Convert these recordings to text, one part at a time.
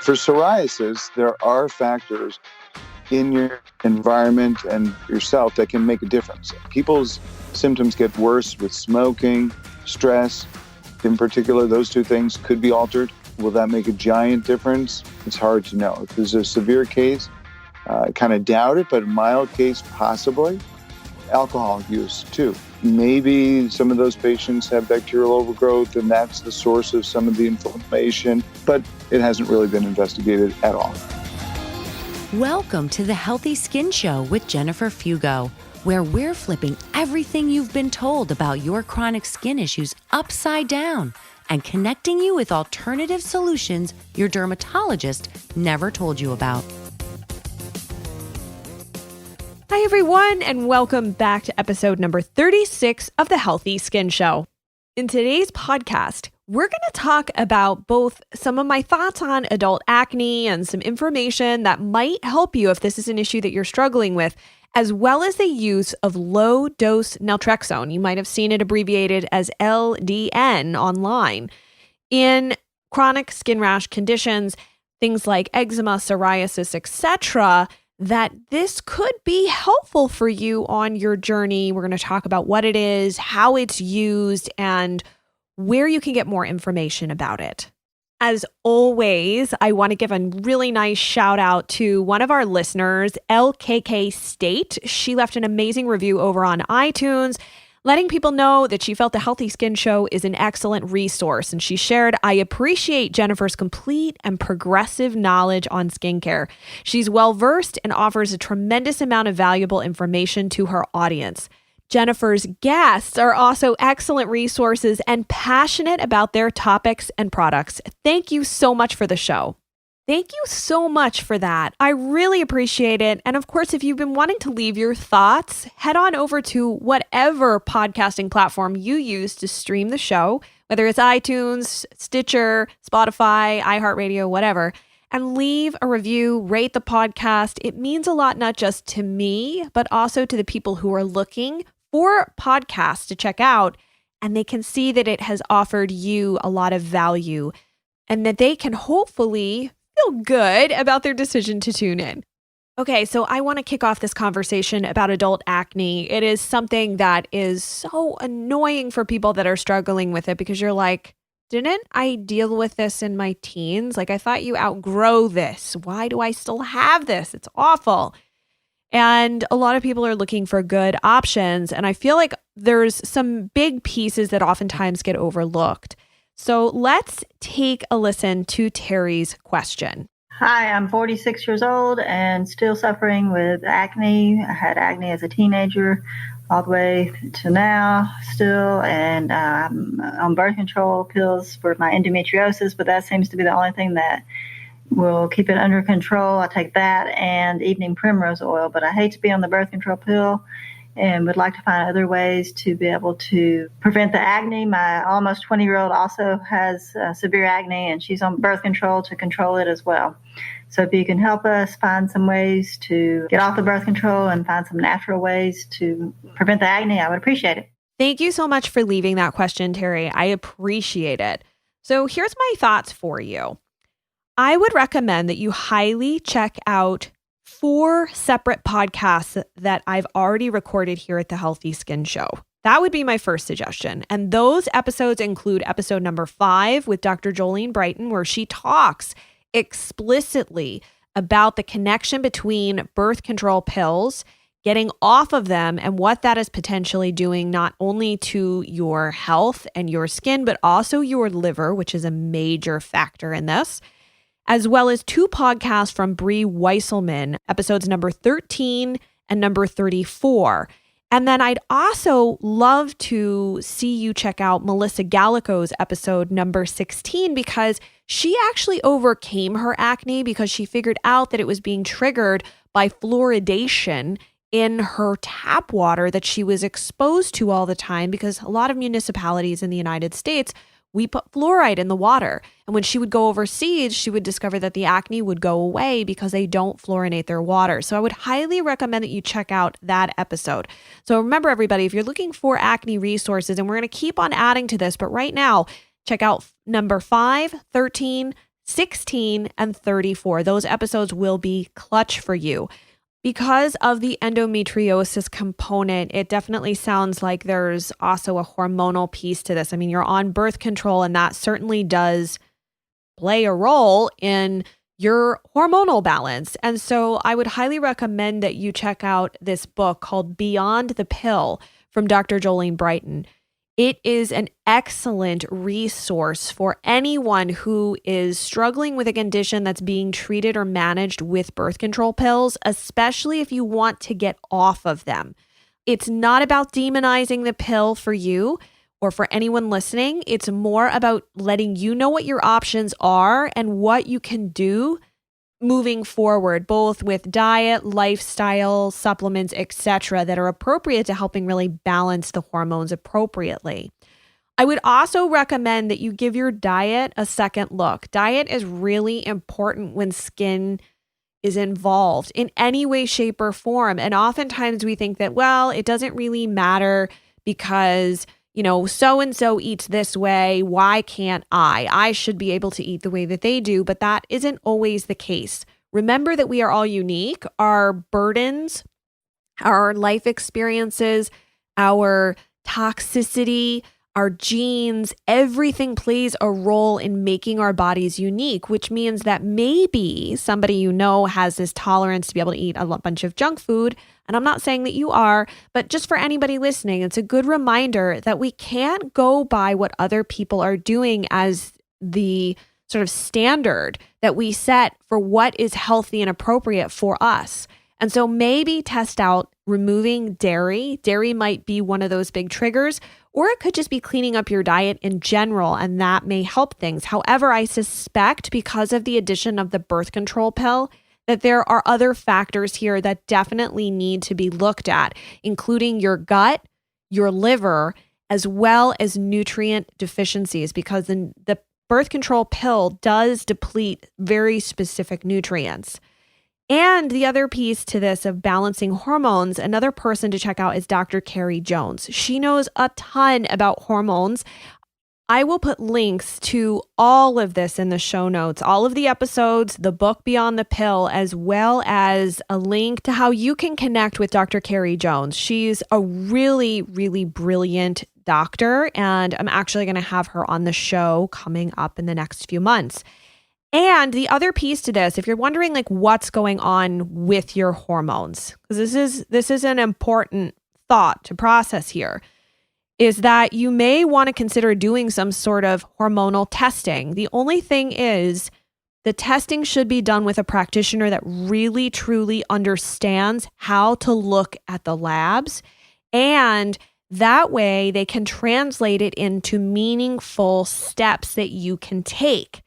For psoriasis, there are factors in your environment and yourself that can make a difference. People's symptoms get worse with smoking, stress. In particular, those two things could be altered. Will that make a giant difference? It's hard to know. If there's a severe case, I kind of doubt it, but a mild case, possibly. Alcohol use, too. Maybe some of those patients have bacterial overgrowth, and that's the source of some of the inflammation, but it hasn't really been investigated at all. Welcome to the Healthy Skin Show with Jennifer Fugo, where we're flipping everything you've been told about your chronic skin issues upside down and connecting you with alternative solutions your dermatologist never told you about. Hi, everyone, and welcome back to episode number 36 of the Healthy Skin Show. In today's podcast, we're going to talk about both some of my thoughts on adult acne and some information that might help you if this is an issue that you're struggling with, as well as the use of low-dose Naltrexone. You might have seen it abbreviated as LDN online. In chronic skin rash conditions, things like eczema, psoriasis, etc., that this could be helpful for you on your journey. We're going to talk about what it is, how it's used, and where you can get more information about it. As always, I want to give a really nice shout out to one of our listeners, LKK State. She left an amazing review over on iTunes, letting people know that she felt the Healthy Skin Show is an excellent resource. And she shared, "I appreciate Jennifer's complete and progressive knowledge on skincare. She's well-versed and offers a tremendous amount of valuable information to her audience. Jennifer's guests are also excellent resources and passionate about their topics and products. Thank you so much for the show." Thank you so much for that. I really appreciate it. And of course, if you've been wanting to leave your thoughts, head on over to whatever podcasting platform you use to stream the show, whether it's iTunes, Stitcher, Spotify, iHeartRadio, whatever, and leave a review, rate the podcast. It means a lot, not just to me, but also to the people who are looking for podcasts to check out, and they can see that it has offered you a lot of value and that they can hopefully feel good about their decision to tune in. Okay, so I want to kick off this conversation about adult acne. It is something that is so annoying for people that are struggling with it because you're like, didn't I deal with this in my teens? Like, I thought you outgrow this. Why do I still have this? It's awful. And a lot of people are looking for good options. And I feel like there's some big pieces that oftentimes get overlooked. So let's take a listen to Terry's question. Hi, I'm 46 years old and still suffering with acne. I had acne as a teenager all the way to now still, and I'm on birth control pills for my endometriosis, but that seems to be the only thing that will keep it under control. I take that and evening primrose oil, but I hate to be on the birth control pill and would like to find other ways to be able to prevent the acne. My almost 20-year-old also has severe acne, and she's on birth control to control it as well. So if you can help us find some ways to get off the birth control and find some natural ways to prevent the acne, I would appreciate it. Thank you so much for leaving that question, Terry. I appreciate it. So here's my thoughts for you. I would recommend that you highly check out 4 separate podcasts that I've already recorded here at the Healthy Skin Show. That would be my first suggestion. And those episodes include episode number 5 with Dr. Jolene Brighton, where she talks explicitly about the connection between birth control pills, getting off of them, and what that is potentially doing not only to your health and your skin, but also your liver, which is a major factor in this, as well as 2 podcasts from Bree Weisselman, episodes number 13 and number 34. And then I'd also love to see you check out Melissa Gallico's episode number 16, because she actually overcame her acne because she figured out that it was being triggered by fluoridation in her tap water that she was exposed to all the time, because a lot of municipalities in the United States, we put fluoride in the water. And when she would go overseas, she would discover that the acne would go away because they don't fluorinate their water. So I would highly recommend that you check out that episode. So remember, everybody, if you're looking for acne resources, and we're going to keep on adding to this, but right now, check out number 5, 13, 16, and 34. Those episodes will be clutch for you. Because of the endometriosis component, it definitely sounds like there's also a hormonal piece to this. I mean, you're on birth control, and that certainly does play a role in your hormonal balance. And so I would highly recommend that you check out this book called Beyond the Pill from Dr. Jolene Brighton. It is an excellent resource for anyone who is struggling with a condition that's being treated or managed with birth control pills, especially if you want to get off of them. It's not about demonizing the pill for you or for anyone listening. It's more about letting you know what your options are and what you can do moving forward, both with diet, lifestyle, supplements, etc., that are appropriate to helping really balance the hormones appropriately. I would also recommend that you give your diet a second look. Diet is really important when skin is involved in any way, shape, or form. And oftentimes we think that, well, it doesn't really matter because so-and-so eats this way. Why can't I? I should be able to eat the way that they do, but that isn't always the case. Remember that we are all unique. Our burdens, our life experiences, our toxicity, our genes, everything plays a role in making our bodies unique, which means that maybe somebody has this tolerance to be able to eat a bunch of junk food. And I'm not saying that you are, but just for anybody listening, it's a good reminder that we can't go by what other people are doing as the sort of standard that we set for what is healthy and appropriate for us. And so maybe test out removing dairy. Dairy might be one of those big triggers, or it could just be cleaning up your diet in general, and that may help things. However, I suspect because of the addition of the birth control pill, that there are other factors here that definitely need to be looked at, including your gut, your liver, as well as nutrient deficiencies, because the birth control pill does deplete very specific nutrients. And the other piece to this of balancing hormones, another person to check out is Dr. Carrie Jones. She knows a ton about hormones. I will put links to all of this in the show notes, all of the episodes, the book Beyond the Pill, as well as a link to how you can connect with Dr. Carrie Jones. She's a really, really brilliant doctor, and I'm actually going to have her on the show coming up in the next few months. And the other piece to this, if you're wondering what's going on with your hormones, because this is an important thought to process here, is that you may want to consider doing some sort of hormonal testing. The only thing is the testing should be done with a practitioner that really, truly understands how to look at the labs, and that way they can translate it into meaningful steps that you can take.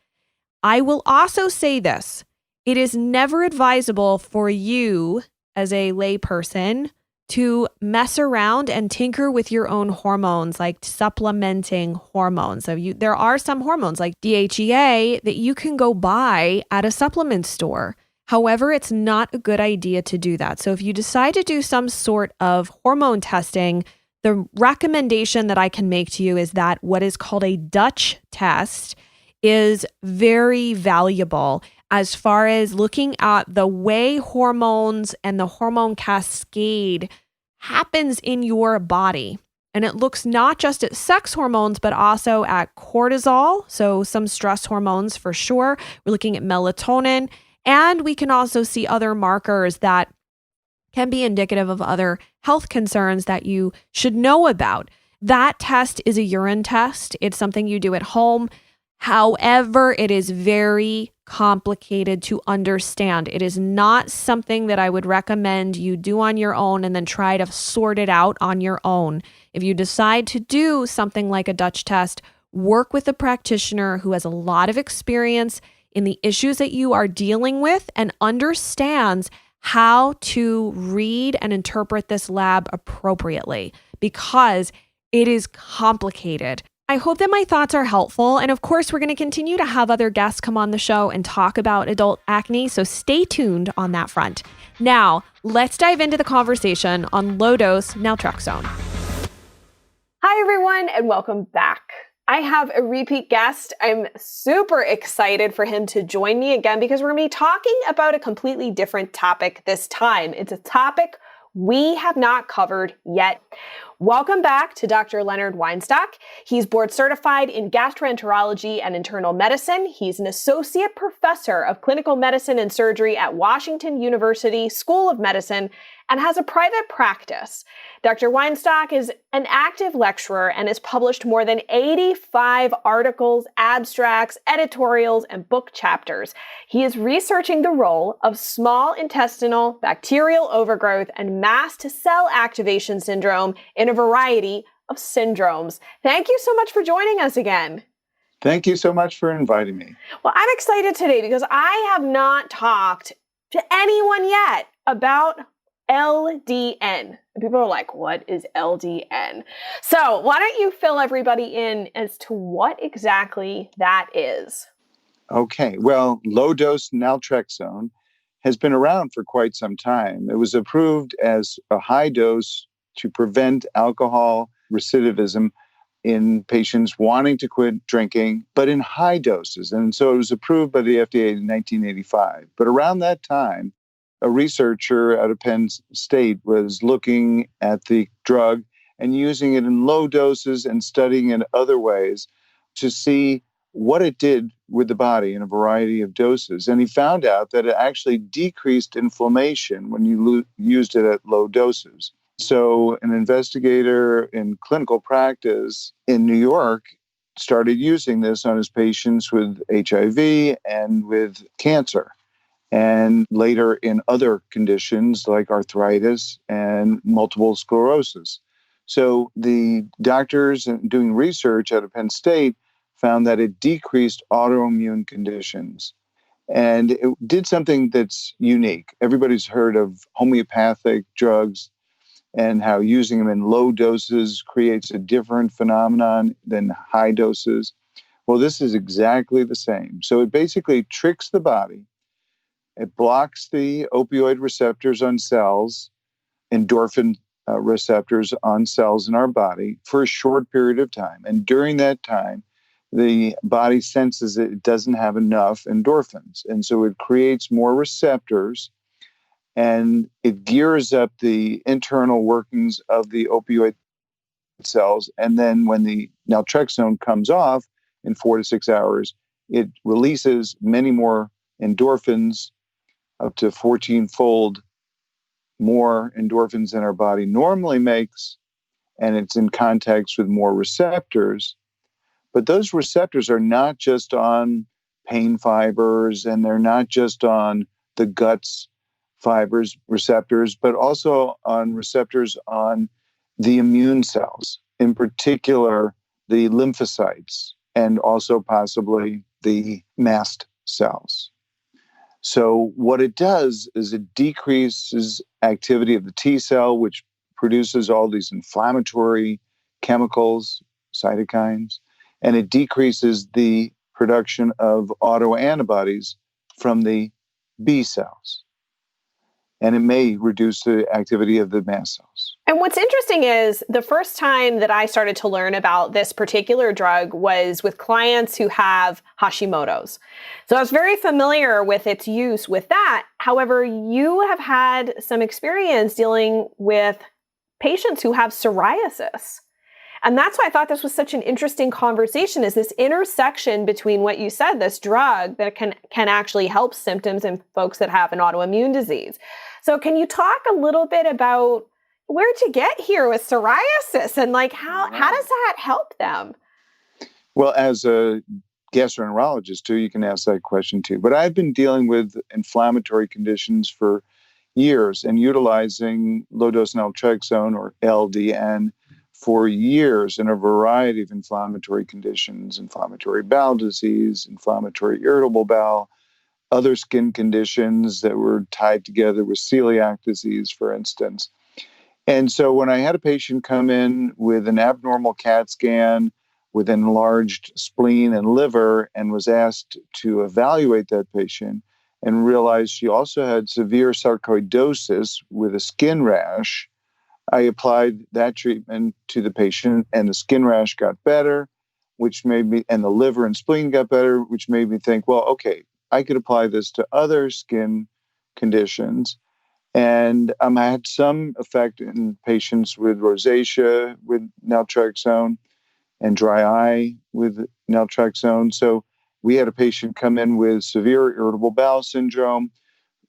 I will also say this. It is never advisable for you as a layperson to mess around and tinker with your own hormones, like supplementing hormones. So there are some hormones like DHEA that you can go buy at a supplement store. However, it's not a good idea to do that. So if you decide to do some sort of hormone testing, the recommendation that I can make to you is that what is called a Dutch test is very valuable as far as looking at the way hormones and the hormone cascade happens in your body. And it looks not just at sex hormones, but also at cortisol, so some stress hormones for sure. We're looking at melatonin, and we can also see other markers that can be indicative of other health concerns that you should know about. That test is a urine test. It's something you do at home. However, it is very complicated to understand. It is not something that I would recommend you do on your own and then try to sort it out on your own. If you decide to do something like a Dutch test, work with a practitioner who has a lot of experience in the issues that you are dealing with and understands how to read and interpret this lab appropriately, because it is complicated. I hope that my thoughts are helpful. And of course, we're going to continue to have other guests come on the show and talk about adult acne. So stay tuned on that front. Now, let's dive into the conversation on low-dose naltrexone. Hi, everyone, and welcome back. I have a repeat guest. I'm super excited for him to join me again because we're going to be talking about a completely different topic this time. It's a topic we have not covered yet. Welcome back to Dr. Leonard Weinstock. He's board certified in gastroenterology and internal medicine. He's an associate professor of clinical medicine and surgery at Washington University School of Medicine and has a private practice. Dr. Weinstock is an active lecturer and has published more than 85 articles, abstracts, editorials, and book chapters. He is researching the role of small intestinal bacterial overgrowth and mast cell activation syndrome in a variety of syndromes. Thank you so much for joining us again. Thank you so much for inviting me. Well, I'm excited today because I have not talked to anyone yet about LDN. And people are like, what is LDN? So why don't you fill everybody in as to what exactly that is? Okay, well, low-dose naltrexone has been around for quite some time. It was approved as a high dose to prevent alcohol recidivism in patients wanting to quit drinking, but in high doses. And so it was approved by the FDA in 1985. But around that time, a researcher out of Penn State was looking at the drug and using it in low doses and studying it other ways to see what it did with the body in a variety of doses. And he found out that it actually decreased inflammation when you used it at low doses. So an investigator in clinical practice in New York started using this on his patients with HIV and with cancer, and later in other conditions like arthritis and multiple sclerosis. So the doctors doing research out of Penn State found that it decreased autoimmune conditions. And it did something that's unique. Everybody's heard of homeopathic drugs and how using them in low doses creates a different phenomenon than high doses. Well, this is exactly the same. So it basically tricks the body. It blocks the opioid receptors on cells, endorphin receptors on cells in our body for a short period of time. And during that time, the body senses it doesn't have enough endorphins. And so it creates more receptors and it gears up the internal workings of the opioid cells. And then when the naltrexone comes off in 4 to 6 hours, it releases many more endorphins, up to 14-fold more endorphins than our body normally makes, and it's in contact with more receptors. But those receptors are not just on pain fibers, and they're not just on the guts fibers receptors, but also on receptors on the immune cells, in particular the lymphocytes, and also possibly the mast cells. So what it does is it decreases activity of the T cell, which produces all these inflammatory chemicals, cytokines, and it decreases the production of autoantibodies from the B cells. And it may reduce the activity of the mast cells. And what's interesting is the first time that I started to learn about this particular drug was with clients who have Hashimoto's. So I was very familiar with its use with that. However, you have had some experience dealing with patients who have psoriasis. And that's why I thought this was such an interesting conversation, is this intersection between what you said, this drug that can actually help symptoms in folks that have an autoimmune disease. So can you talk a little bit about where to get here with psoriasis and like how does that help them? Well, as a gastroenterologist too, you can ask that question too. But I've been dealing with inflammatory conditions for years and utilizing low-dose naltrexone, or LDN, for years in a variety of inflammatory conditions: inflammatory bowel disease, inflammatory irritable bowel, other skin conditions that were tied together with celiac disease, for instance. And so when I had a patient come in with an abnormal CAT scan with an enlarged spleen and liver and was asked to evaluate that patient and realized she also had severe sarcoidosis with a skin rash, I applied that treatment to the patient and the skin rash got better. which made me, and the liver and spleen got better, which made me think, well, okay, I could apply this to other skin conditions. And I had some effect in patients with rosacea with naltrexone and dry eye with naltrexone. So we had a patient come in with severe irritable bowel syndrome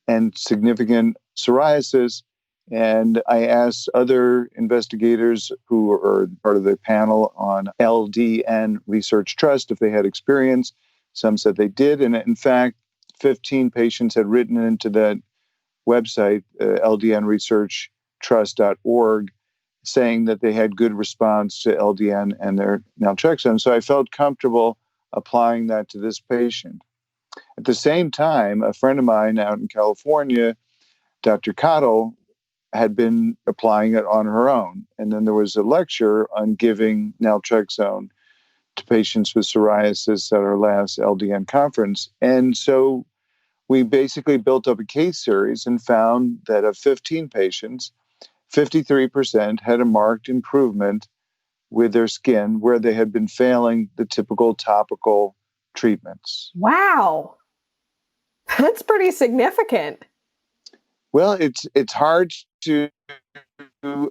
and significant psoriasis. And I asked other investigators who are part of the panel on LDN Research Trust if they had experience. Some said they did. And in fact, 15 patients had written into that website, ldnresearchtrust.org, saying that they had good response to LDN and their naltrexone. So I felt comfortable applying that to this patient. At the same time, a friend of mine out in California, Dr. Cottle, had been applying it on her own. And then there was a lecture on giving naltrexone to patients with psoriasis at our last LDN conference. And so we basically built up a case series and found that of 15 patients, 53% had a marked improvement with their skin where they had been failing the typical topical treatments. Wow. That's pretty significant. Well, it's hard to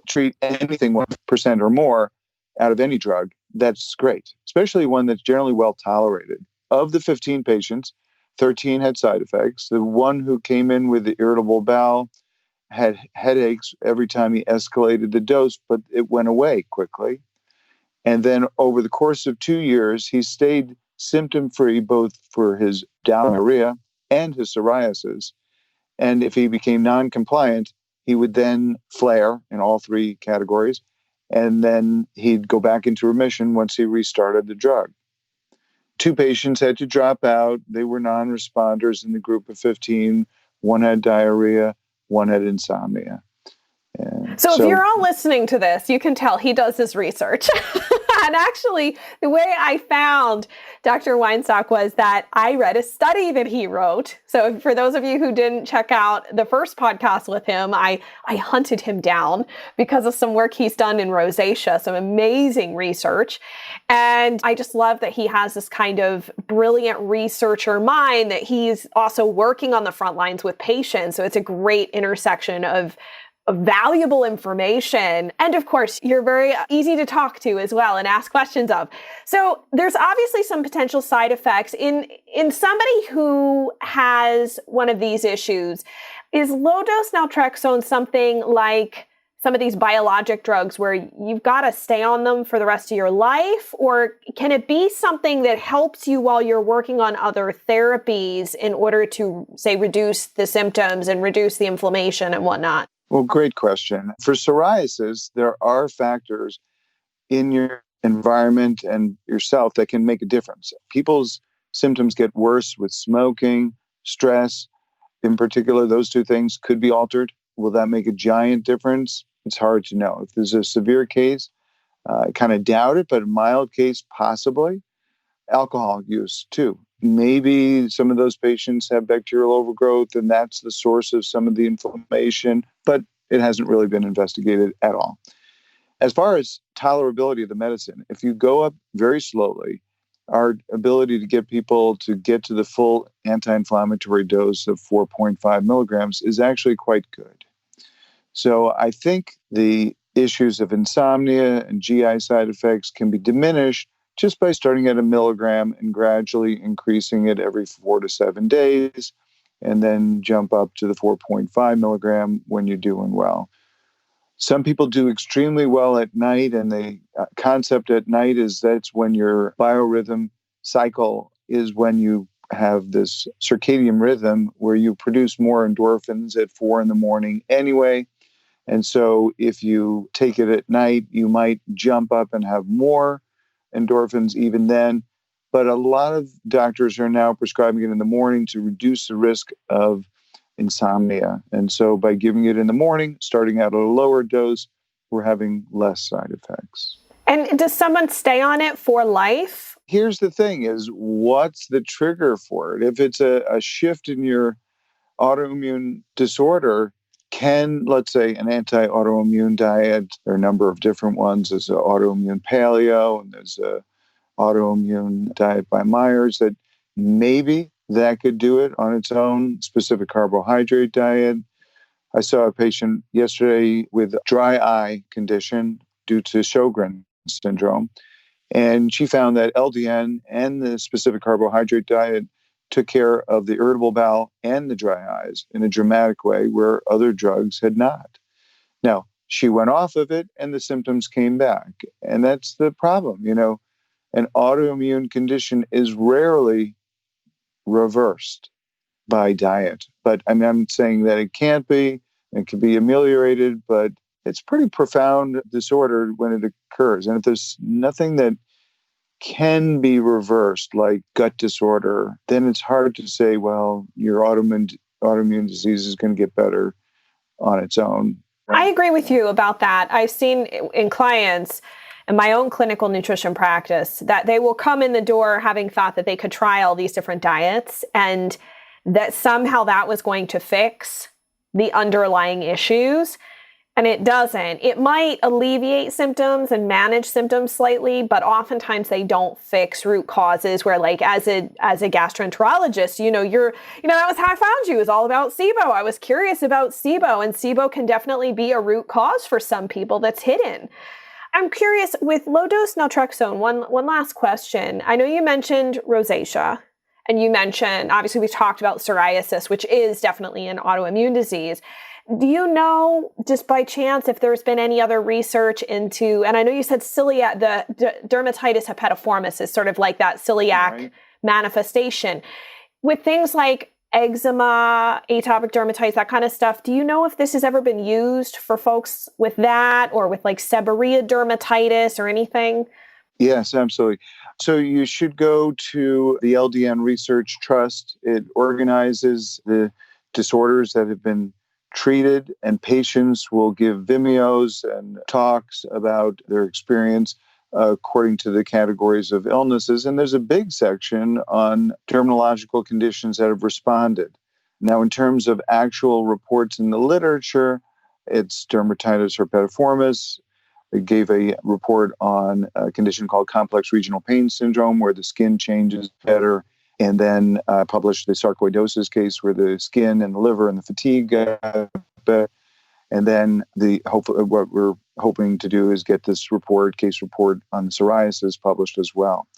treat anything 1% or more out of any drug. That's great, especially one that's generally well tolerated. Of the 15 patients, 13 had side effects. The one who came in with the irritable bowel had headaches every time he escalated the dose, but it went away quickly. And then over the course of 2 years, he stayed symptom-free both for his diarrhea and his psoriasis. And if he became non-compliant, he would then flare in all three categories, and then he'd go back into remission once he restarted the drug. 2 patients had to drop out. They were non-responders in the group of 15. One had diarrhea, one had insomnia. So if you're all listening to this, you can tell he does his research. And actually, the way I found Dr. Weinstock was that I read a study that he wrote. So for those of you who didn't check out the first podcast with him, I hunted him down because of some work he's done in rosacea, some amazing research. And I just love that he has this kind of brilliant researcher mind, that he's also working on the front lines with patients. So it's a great intersection of valuable information. And of course, you're very easy to talk to as well and ask questions of. So there's obviously some potential side effects in somebody who has one of these issues. Is low dose naltrexone something like some of these biologic drugs where you've got to stay on them for the rest of your life? Or can it be something that helps you while you're working on other therapies in order to, say, reduce the symptoms and reduce the inflammation and whatnot? Well, great question. For psoriasis, there are factors in your environment and yourself that can make a difference. People's symptoms get worse with smoking, stress. In particular, those two things could be altered. Will that make a giant difference? It's hard to know. If there's a severe case, I kind of doubt it, but a mild case, possibly. Alcohol use, too. Maybe some of those patients have bacterial overgrowth, and that's the source of some of the inflammation, but it hasn't really been investigated at all. As far as tolerability of the medicine, if you go up very slowly, our ability to get people to get to the full anti-inflammatory dose of 4.5 milligrams is actually quite good. So I think the issues of insomnia and GI side effects can be diminished just by starting at 1 milligram and gradually increasing it every 4 to 7 days, and then jump up to the 4.5 milligram when you're doing well. Some people do extremely well at night, and the concept at night is that's when your biorhythm cycle is when you have this circadian rhythm where you produce more endorphins at 4 in the morning anyway. And so if you take it at night, you might jump up and have more endorphins even then. But a lot of doctors are now prescribing it in the morning to reduce the risk of insomnia. And so by giving it in the morning, starting out at a lower dose, we're having less side effects. And does someone stay on it for life? Here's the thing is, what's the trigger for it? If it's a shift in your autoimmune disorder, can, let's say, an anti-autoimmune diet, there are a number of different ones. There's an autoimmune paleo, and there's a autoimmune diet by Myers, that maybe that could do it on its own, specific carbohydrate diet. I saw a patient yesterday with dry eye condition due to Sjogren's syndrome, and she found that LDN and the specific carbohydrate diet took care of the irritable bowel and the dry eyes in a dramatic way where other drugs had not. Now, she went off of it and the symptoms came back. And that's the problem. An autoimmune condition is rarely reversed by diet. But I'm saying that it can't be, it can be ameliorated, but it's pretty profound disorder when it occurs. And if there's nothing that can be reversed, like gut disorder, then it's hard to say, well, your autoimmune disease is going to get better on its own. I agree with you about that. I've seen in clients in my own clinical nutrition practice that they will come in the door having thought that they could try all these different diets and that somehow that was going to fix the underlying issues. And it doesn't. It might alleviate symptoms and manage symptoms slightly, but oftentimes they don't fix root causes where, like, as a gastroenterologist, that was how I found you. It was all about SIBO. I was curious about SIBO, and SIBO can definitely be a root cause for some people that's hidden. I'm curious with low-dose naltrexone, one last question. I know you mentioned rosacea, and you mentioned, obviously we've talked about psoriasis, which is definitely an autoimmune disease. Do you know, just by chance, if there's been any other research into, and I know you said celiac, the dermatitis herpetiformis is sort of like that celiac manifestation. With things like eczema, atopic dermatitis, that kind of stuff, do you know if this has ever been used for folks with that or with like seborrheic dermatitis or anything? Yes, absolutely. So you should go to the LDN Research Trust. It organizes the disorders that have been treated, and patients will give Vimeos and talks about their experience according to the categories of illnesses. And there's a big section on dermatological conditions that have responded. Now, in terms of actual reports in the literature, it's dermatitis herpetiformis. It gave a report on a condition called complex regional pain syndrome, where the skin changes better. And then published the sarcoidosis case where the skin and the liver and the fatigue got better. And then what we're hoping to do is get this case report on the psoriasis published as well.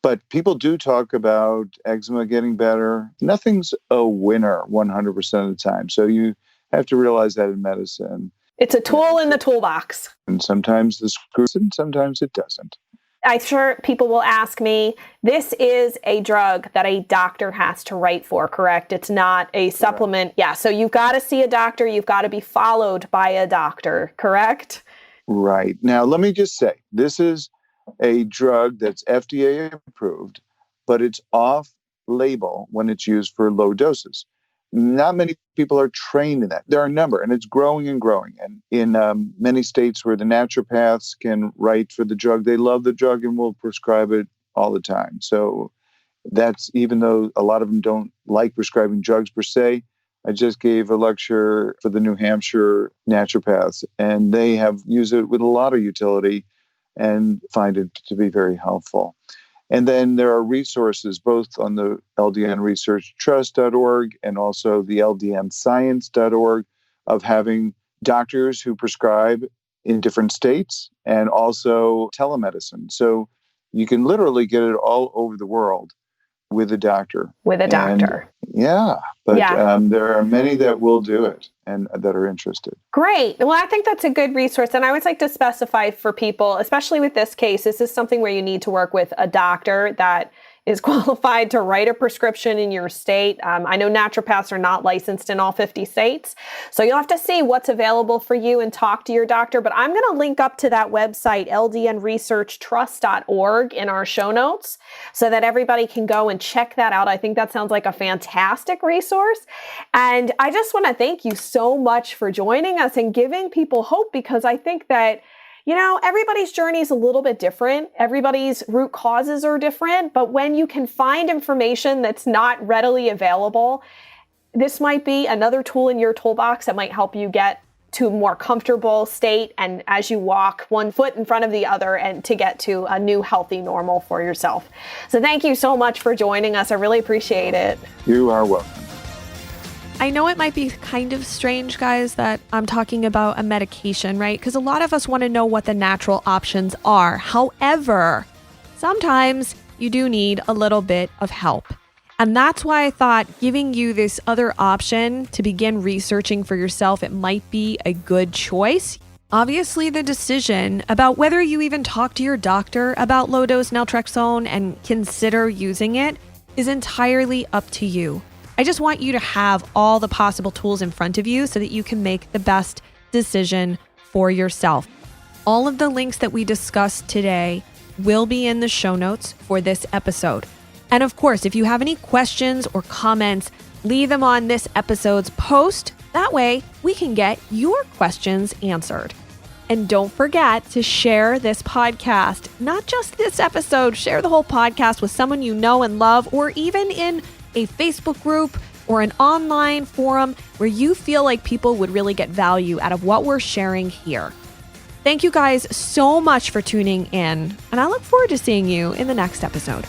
But people do talk about eczema getting better. Nothing's a winner 100% of the time. So you have to realize that in medicine. It's a tool in the toolbox. And sometimes this screws and sometimes it doesn't. I'm sure people will ask me, this is a drug that a doctor has to write for, correct? It's not a supplement. Correct. Yeah, so you've got to see a doctor. You've got to be followed by a doctor, correct? Right. Now, let me just say, this is a drug that's FDA approved, but it's off-label when it's used for low doses. Not many people are trained in that. There are a number, and it's growing and growing. And in many states where the naturopaths can write for the drug, they love the drug and will prescribe it all the time. So that's, even though a lot of them don't like prescribing drugs per se. I just gave a lecture for the New Hampshire naturopaths, and they have used it with a lot of utility and find it to be very helpful. And then there are resources both on the LDNResearchTrust.org and also the LDNScience.org of having doctors who prescribe in different states and also telemedicine. So you can literally get it all over the world with a doctor. With a doctor. And there are many that will do it and that are interested. Great. Well, I think that's a good resource. And I always like to specify for people, especially with this case, this is something where you need to work with a doctor that is qualified to write a prescription in your state. I know naturopaths are not licensed in all 50 states, so you'll have to see what's available for you and talk to your doctor. But I'm going to link up to that website, LDNResearchTrust.org, in our show notes so that everybody can go and check that out. I think that sounds like a fantastic resource. And I just want to thank you so much for joining us and giving people hope, because I think that everybody's journey is a little bit different. Everybody's root causes are different. But when you can find information that's not readily available, this might be another tool in your toolbox that might help you get to a more comfortable state, and as you walk one foot in front of the other, and to get to a new healthy normal for yourself. So thank you so much for joining us. I really appreciate it. You are welcome. I know it might be kind of strange, guys, that I'm talking about a medication, right? Because a lot of us want to know what the natural options are. However, sometimes you do need a little bit of help. And that's why I thought giving you this other option to begin researching for yourself, it might be a good choice. Obviously, the decision about whether you even talk to your doctor about low-dose naltrexone and consider using it is entirely up to you. I just want you to have all the possible tools in front of you so that you can make the best decision for yourself. All of the links that we discussed today will be in the show notes for this episode. And of course, if you have any questions or comments, leave them on this episode's post. That way, we can get your questions answered. And don't forget to share this podcast, not just this episode, share the whole podcast with someone you know and love, or even in a Facebook group or an online forum where you feel like people would really get value out of what we're sharing here. Thank you guys so much for tuning in, and I look forward to seeing you in the next episode.